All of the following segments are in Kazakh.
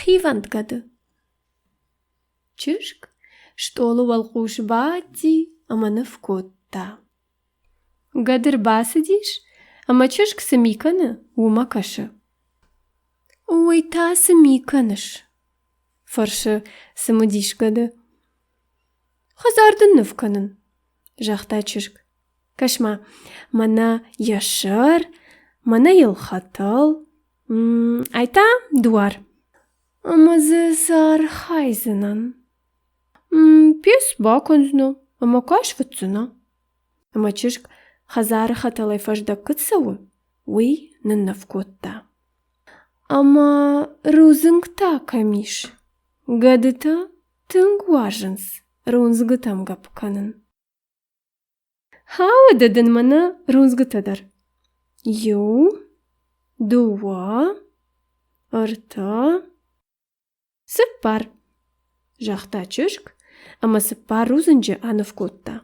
хивант гады. Чышк, штолу валхуш бати, аманы вкотта. Гадыр басыдиш, ама чышк сымиканы ума кашы. Ой, та сымиканыш. Фаршы сымыдиш гады. Хазардын нывканын. Жақта чышк. Кашма, мана яшыр, мана йылхатыл. Айта дуар. Амазы сар хайзынан. Пес баконзно, ама каш ватсына. Ама чышк хазары хаталай фажда кытсавы, уй нынна вкотта. Ама рузынгта камиш. Гадыта тынг важынс, рунзгытам гапканын. Хауа дадын мана рунзгытадар. Ю, дуа, ырта, сыппар. Жақта чышк, ама сыппар рузынжы аны вкотта.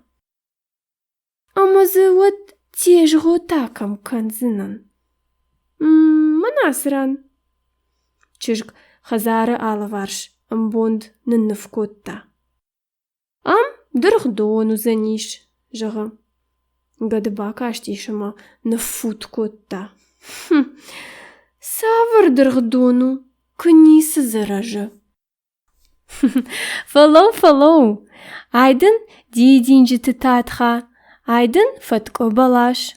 Амазы вот теж готакам канзынан. Манасран. Чышк хазары алыварш, амбонд нынны вкотта. Ам дырхдону заниш, жағы. Гады бака аштишыма нафут котта. Савыр дырхдону, кынысы заражы. Фалоу. Айдын дейдинжі тытатха. Айдын фатко балаш.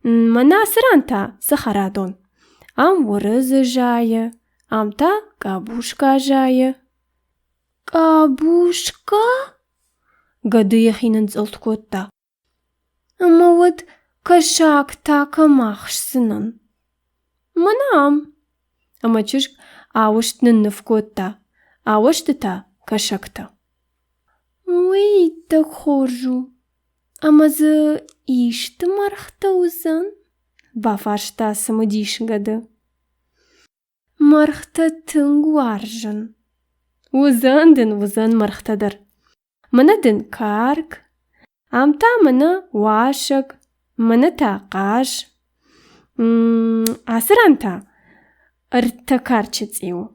Мана асыранта сахарадон. Ам вырызы жайы. Амта кабушка жайы. Кабушка? Гады яхинын зылт котта. Ама вот кашакта камахшсынын. Манам. Ама чышк ауыштнын вкотта. Ауыштыта кашакта. Уй, так хоржу. Амазы ишті мархта узан? Бафашта сымыдиш гады. Мархта тынг варжын. Узан мархтадар. Мынадын карк. Амта мына вашык. Мына тақаш. Асыранта ыртта карчыц иу.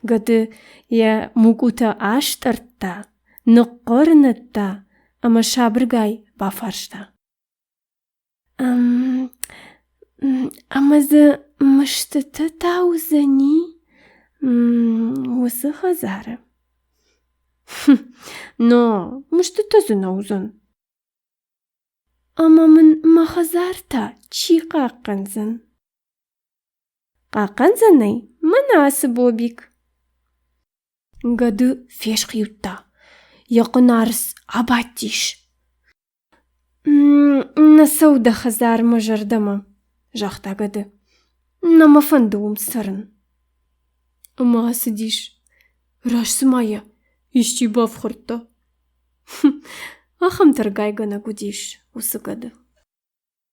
Гады я мукута аштыртта. Ныққырнытта. Ама шабыргай бафаршта. Амазы мыштыты таузани. Осы хазары. Но, мыштыты зына узын. Ама мын махазарта чи қаққанзын. Қаққанзынай мынасы бобик. Гады феш қиютта. Яқын арыс абаттиш. Насауда хазар мажардама. Жақта гады. Намафандуым сарын. Ама асыдиш. Рашсымая. Ишчи бафхыртта. Ахам таргай гана гудиш. Осы гады.